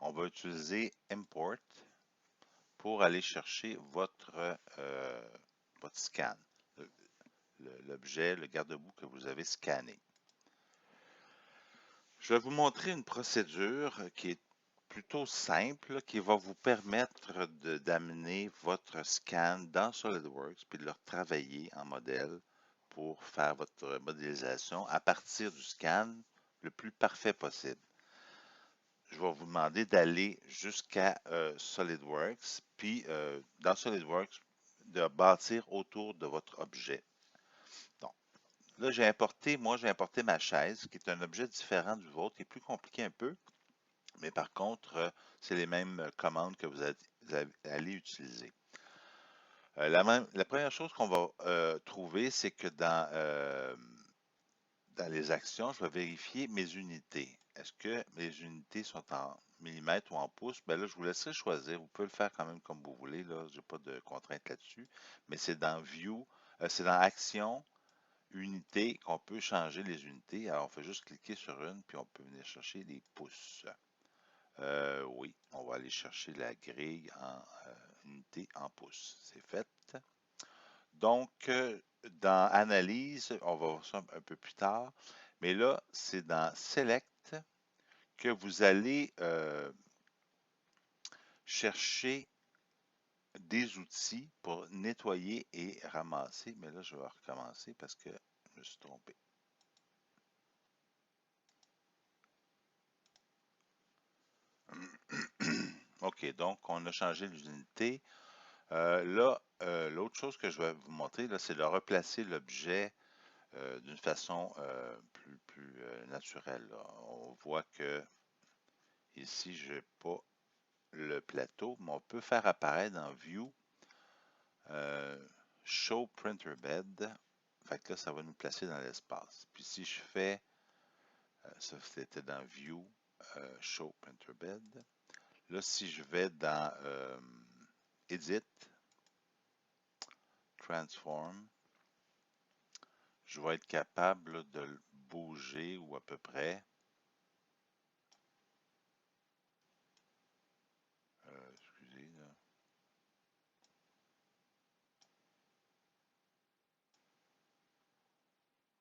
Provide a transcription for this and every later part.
on va utiliser Import pour aller chercher votre scan, l'objet, le garde-boue que vous avez scanné. Je vais vous montrer une procédure qui est plutôt simple, qui va vous permettre d'amener votre scan dans SolidWorks puis de le retravailler en modèle pour faire votre modélisation à partir du scan le plus parfait possible. Je vais vous demander d'aller jusqu'à SolidWorks, puis dans SolidWorks, de bâtir autour de votre objet. Donc, là, j'ai importé ma chaise, qui est un objet différent du vôtre, qui est plus compliqué un peu, mais par contre, c'est les mêmes commandes que vous allez utiliser. La première chose qu'on va trouver, c'est que dans les actions, je vais vérifier mes unités. Est-ce que mes unités sont en millimètres ou en pouces? Ben là, je vous laisserai choisir. Vous pouvez le faire quand même comme vous voulez. Là, je n'ai pas de contraintes là-dessus. Mais c'est dans View, c'est dans Action, Unité qu'on peut changer les unités. Alors, on fait juste cliquer sur une, puis on peut venir chercher les pouces. Oui, on va aller chercher la grille en unité en pouces. C'est fait. Donc, dans Analyse, on va voir ça un peu plus tard, mais là, c'est dans Select que vous allez chercher des outils pour nettoyer et ramasser. Mais là, je vais recommencer parce que je me suis trompé. OK, donc on a changé les unités. Là, l'autre chose que je vais vous montrer, là, c'est de replacer l'objet d'une façon plus naturelle. Là. On voit que ici, je n'ai pas le plateau, mais on peut faire apparaître dans View Show Printer Bed. Fait que là, ça va nous placer dans l'espace. Puis si je fais, ça c'était dans View Show Printer Bed. Là, si je vais dans Edit, Transform, je vais être capable là, de le bouger ou à peu près. Excusez, là.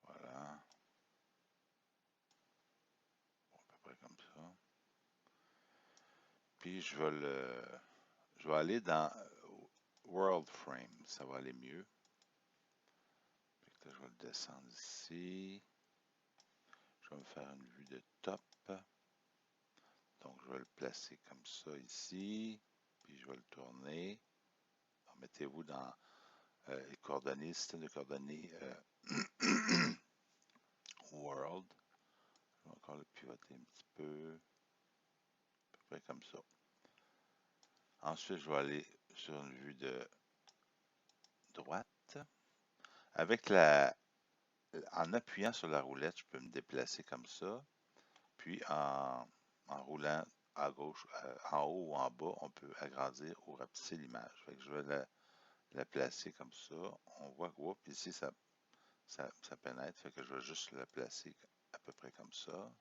Voilà. Bon, à peu près comme ça. Puis je vais aller dans World Frame. Ça va aller mieux. Là, je vais le descendre ici. Je vais me faire une vue de top. Donc, je vais le placer comme ça ici. Puis, je vais le tourner. Mettez-vous dans les coordonnées, système de coordonnées World. Je vais encore le pivoter un petit peu. À peu près comme ça. Ensuite, je vais aller sur une vue de droite. En appuyant sur la roulette, je peux me déplacer comme ça. Puis, en roulant à gauche, en haut ou en bas, on peut agrandir ou rapetisser l'image. Je vais la placer comme ça. On voit que ici, ça pénètre. Fait que je vais juste la placer à peu près comme ça.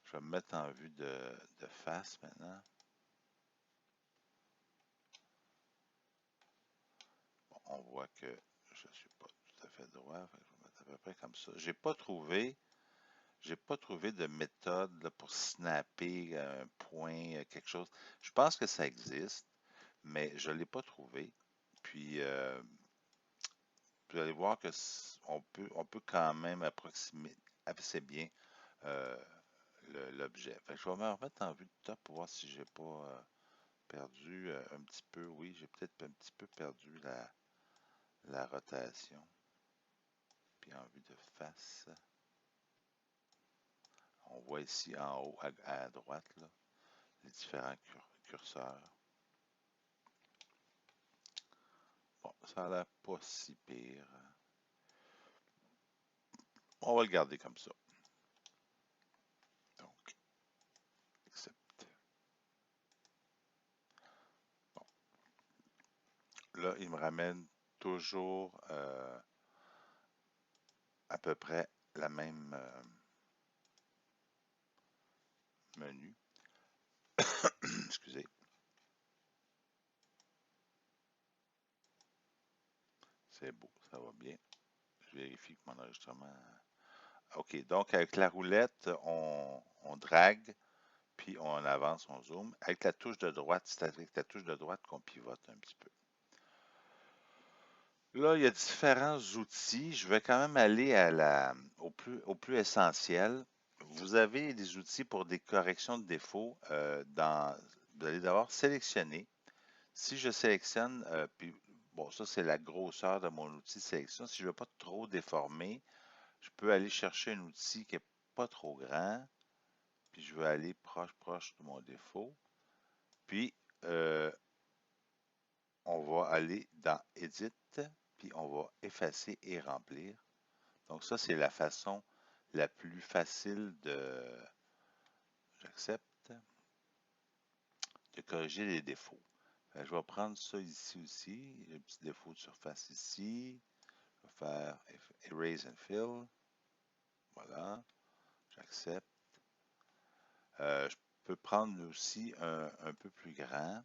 Je vais me mettre en vue de face maintenant. Bon, on voit que je ne suis pas tout à fait droit. Fait que je vais mettre à peu près comme ça. J'ai pas trouvé de méthode là, pour snapper un point, quelque chose. Je pense que ça existe, mais je ne l'ai pas trouvé. Puis, vous allez voir que on peut quand même approximer assez bien euh, l'objet. Je vais me remettre en vue de top pour voir si j'ai pas perdu un petit peu. Oui, j'ai peut-être un petit peu perdu la rotation. Puis en vue de face, on voit ici en haut à droite là, les différents curseurs. Bon, ça a l'air pas si pire. On va le garder comme ça. Donc, accepte. Bon. Là, il me ramène toujours à peu près la même menu. Excusez. C'est beau, ça va bien. Je vérifie que mon enregistrement... OK, donc avec la roulette, on drague, puis on avance, on zoome. Avec la touche de droite, c'est avec la touche de droite qu'on pivote un petit peu. Là, il y a différents outils. Je vais quand même aller au plus essentiel. Vous avez des outils pour des corrections de défauts. Vous allez d'abord sélectionner. Si je sélectionne, puis bon, ça c'est la grosseur de mon outil de sélection. Si je ne veux pas trop déformer, je peux aller chercher un outil qui n'est pas trop grand. Puis je vais aller proche de mon défaut. Puis on va aller dans Edit, puis on va effacer et remplir. Donc ça, c'est la façon la plus facile j'accepte, de corriger les défauts. Je vais prendre ça ici aussi, le petit défaut de surface ici. Je vais faire Erase and Fill. Voilà, j'accepte. Je peux prendre aussi un peu plus grand.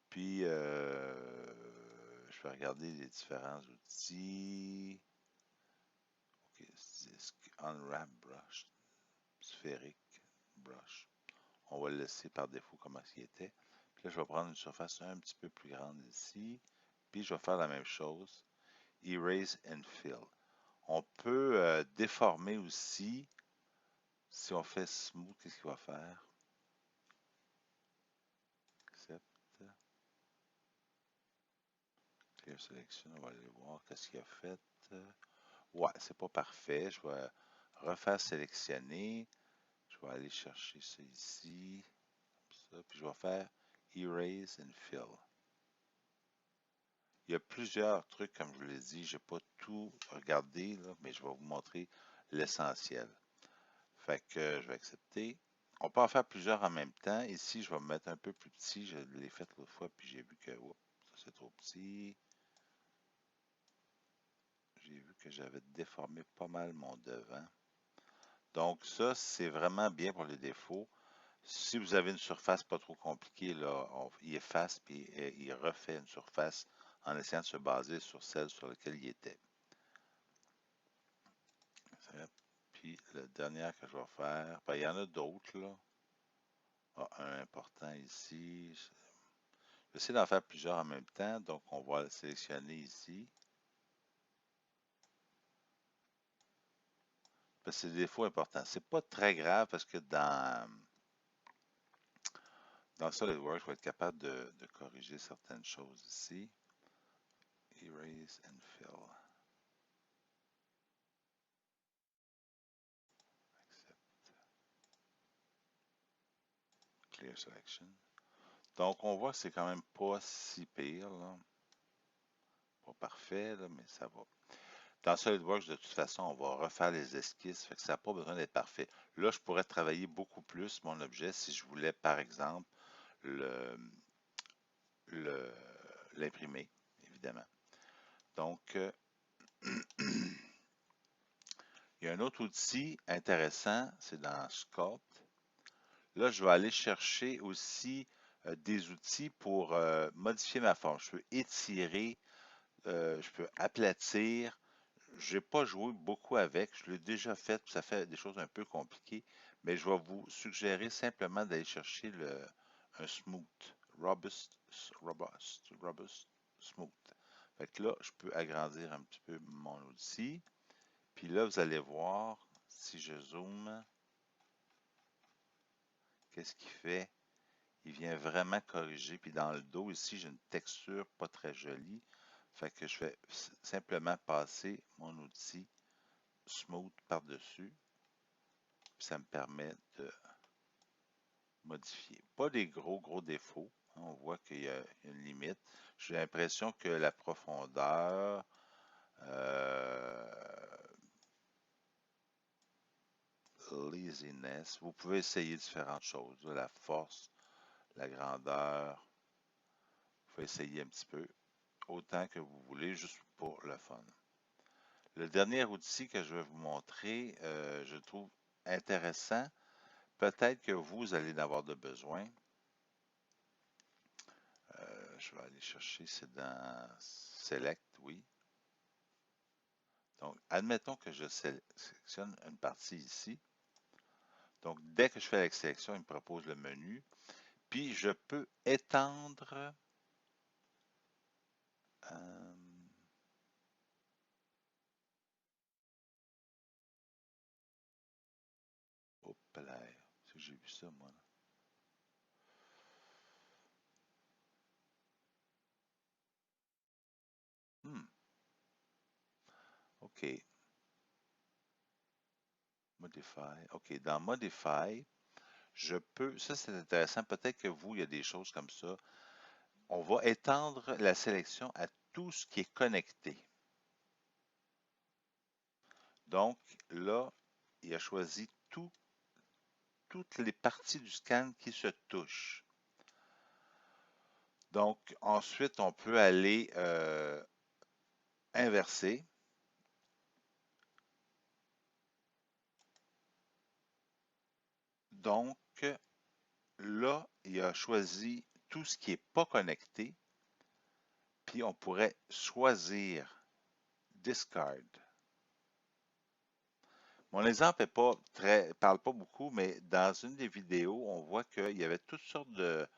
Puis, je vais regarder les différents outils. OK, Disk, Unwrap Brush, Sphérique, Brush. On va le laisser par défaut comme il était. Puis là, je vais prendre une surface un petit peu plus grande ici. Puis, je vais faire la même chose. Erase and Fill. On peut déformer aussi. Si on fait Smooth, qu'est-ce qu'il va faire? Accept. Clear Selection, on va aller voir qu'est-ce qu'il a fait. Ouais, c'est pas parfait. Je vais refaire sélectionner. Je vais aller chercher ça ici. Comme ça, puis je vais faire Erase and Fill. Il y a plusieurs trucs, comme je vous l'ai dit. Je n'ai pas tout regardé, là, mais je vais vous montrer l'essentiel. Fait que je vais accepter. On peut en faire plusieurs en même temps. Ici, je vais me mettre un peu plus petit. Je l'ai fait l'autre fois, puis j'ai vu que oups, ça c'est trop petit. J'ai vu que j'avais déformé pas mal mon devant. Donc ça, c'est vraiment bien pour les défauts. Si vous avez une surface pas trop compliquée, là, il efface puis il refait une surface en essayant de se baser sur celle sur laquelle il était. Puis la dernière que je vais faire, ben, il y en a d'autres là. Ah, un important ici. Je vais essayer d'en faire plusieurs en même temps, donc on va le sélectionner ici. Parce que c'est des défauts importants. C'est pas très grave parce que dans SolidWorks, je vais être capable de corriger certaines choses ici. Erase and Fill. Accept. Clear Selection. Donc, on voit que c'est quand même pas si pire, là. Pas parfait, là, mais ça va. Dans SolidWorks, de toute façon, on va refaire les esquisses, fait que ça n'a pas besoin d'être parfait. Là, je pourrais travailler beaucoup plus mon objet si je voulais, par exemple, l'imprimer, évidemment. Donc, il y a un autre outil intéressant, c'est dans Sculpt. Là, je vais aller chercher aussi des outils pour modifier ma forme. Je peux étirer, je peux aplatir. Je n'ai pas joué beaucoup avec. Je l'ai déjà fait, ça fait des choses un peu compliquées. Mais je vais vous suggérer simplement d'aller chercher un smooth, robust smooth. Fait que là, je peux agrandir un petit peu mon outil. Puis là, vous allez voir, si je zoome, qu'est-ce qu'il fait? Il vient vraiment corriger. Puis dans le dos, ici, j'ai une texture pas très jolie. Fait que je vais simplement passer mon outil Smooth par-dessus. Ça me permet de modifier. Pas des gros défauts. On voit qu'il y a une limite. J'ai l'impression que la profondeur, laziness, vous pouvez essayer différentes choses. La force, la grandeur, vous pouvez essayer un petit peu, autant que vous voulez, juste pour le fun. Le dernier outil que je vais vous montrer, je trouve intéressant. Peut-être que vous allez en avoir de besoin. je vais aller chercher, c'est dans Select, oui. Donc, admettons que je sélectionne une partie ici. Donc, dès que je fais la sélection, il me propose le menu. Puis, je peux étendre. Euh, hop là, si j'ai vu ça, moi. Hmm, OK. Modify. OK. Dans Modify, je peux. Ça, c'est intéressant. Peut-être que vous, il y a des choses comme ça. On va étendre la sélection à tout ce qui est connecté. Donc, là, il a choisi toutes les parties du scan qui se touchent. Donc, ensuite, on peut aller inverser. Donc, là, il a choisi tout ce qui n'est pas connecté. Puis, on pourrait choisir Discard. Mon exemple parle pas beaucoup, mais dans une des vidéos, on voit qu'il y avait toutes sortes de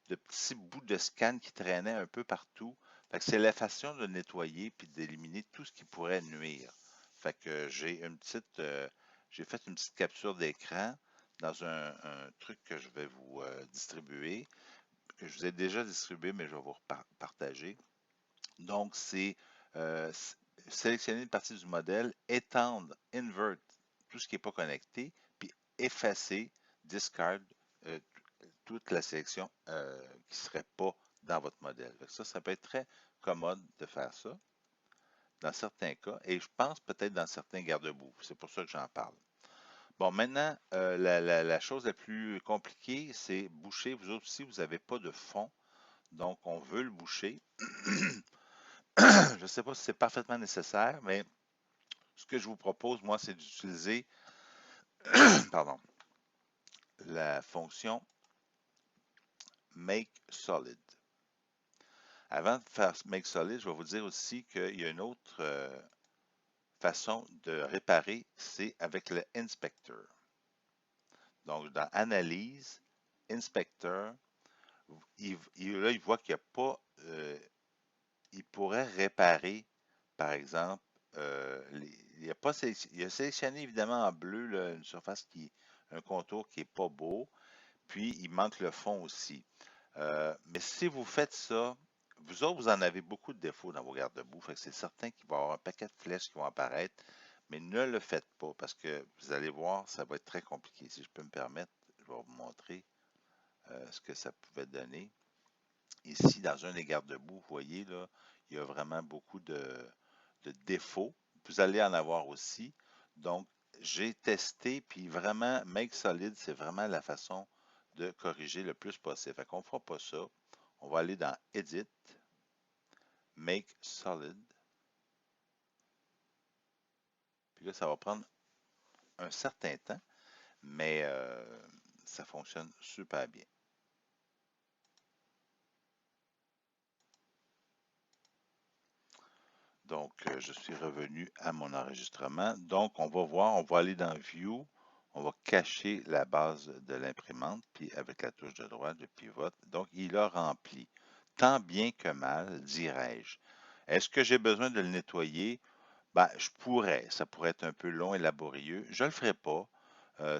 petits bouts de scan qui traînaient un peu partout. Fait que c'est la façon de nettoyer puis d'éliminer tout ce qui pourrait nuire. Fait que j'ai fait une petite capture d'écran dans un truc que je vais vous distribuer, que je vous ai déjà distribué, mais je vais vous partager. Donc, c'est euh, sélectionner une partie du modèle, étendre, invert, tout ce qui n'est pas connecté, puis effacer, discard, euh, toute la sélection qui ne serait pas dans votre modèle. Ça peut être très commode de faire ça dans certains cas, et je pense peut-être dans certains garde-boue. C'est pour ça que j'en parle. Bon, maintenant, la chose la plus compliquée, c'est boucher. Vous autres aussi, vous n'avez pas de fond, donc on veut le boucher. Je ne sais pas si c'est parfaitement nécessaire, mais ce que je vous propose, moi, c'est d'utiliser pardon, la fonction Make Solid. Avant de faire Make Solid, je vais vous dire aussi qu'il y a une autre façon de réparer, c'est avec le Inspector. Donc, dans Analyse, Inspector, là, il voit qu'il n'y a pas, il pourrait réparer, par exemple, il, a pas, il a sélectionné évidemment en bleu là, une surface un contour qui n'est pas beau, puis il manque le fond aussi. Mais si vous faites ça, vous autres, vous en avez beaucoup de défauts dans vos garde-boue, fait que c'est certain qu'il va y avoir un paquet de flèches qui vont apparaître, mais ne le faites pas parce que vous allez voir, ça va être très compliqué. Si je peux me permettre, je vais vous montrer ce que ça pouvait donner. Ici, dans un des garde-boue, vous voyez, là, il y a vraiment beaucoup de défauts. Vous allez en avoir aussi. Donc, j'ai testé, puis vraiment, Make Solid, c'est vraiment la façon de corriger le plus possible. Fait qu'on ne fera pas ça. On va aller dans Edit, Make Solid. Puis là, ça va prendre un certain temps, mais ça fonctionne super bien. Donc, je suis revenu à mon enregistrement. Donc, on va voir, on va aller dans View, on va cacher la base de l'imprimante, puis avec la touche de droite, je pivote. Donc, il a rempli, tant bien que mal, dirais-je. Est-ce que j'ai besoin de le nettoyer? Ben, je pourrais. Ça pourrait être un peu long et laborieux. Je ne le ferai pas.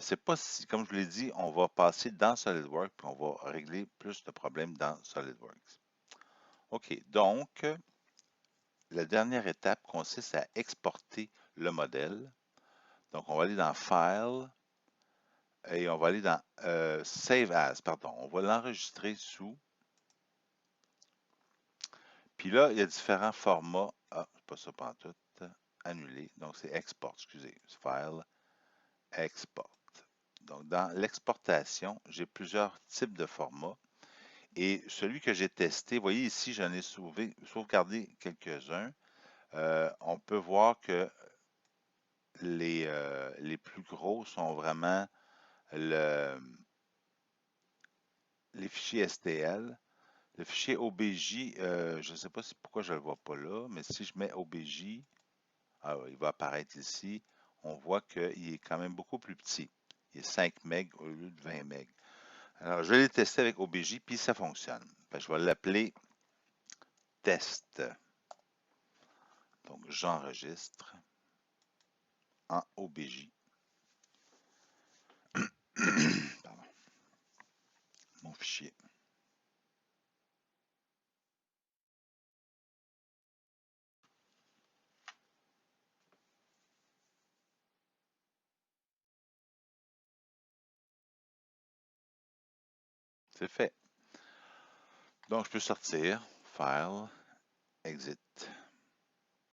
C'est pas si, comme je vous l'ai dit, on va passer dans SolidWorks, puis on va régler plus de problèmes dans SolidWorks. OK, donc, la dernière étape consiste à exporter le modèle. Donc, on va aller dans File et on va aller dans Save As, pardon. On va l'enregistrer sous. Puis là, il y a différents formats. Ah, c'est pas ça pantoute. Annuler. Donc, c'est Export, excusez. File, Export. Donc, dans l'exportation, j'ai plusieurs types de formats. Et celui que j'ai testé, vous voyez ici, j'en ai sauvegardé quelques-uns. On peut voir que les plus gros sont vraiment les fichiers STL. Le fichier OBJ, je ne sais pas pourquoi je ne le vois pas là, mais si je mets OBJ, il va apparaître ici. On voit qu'il est quand même beaucoup plus petit. Il est 5 MB au lieu de 20 MB. Alors, je l'ai testé avec OBJ, puis ça fonctionne. Je vais l'appeler test. Donc, j'enregistre en OBJ. Pardon. Mon fichier. C'est fait. Donc, je peux sortir, File, Exit.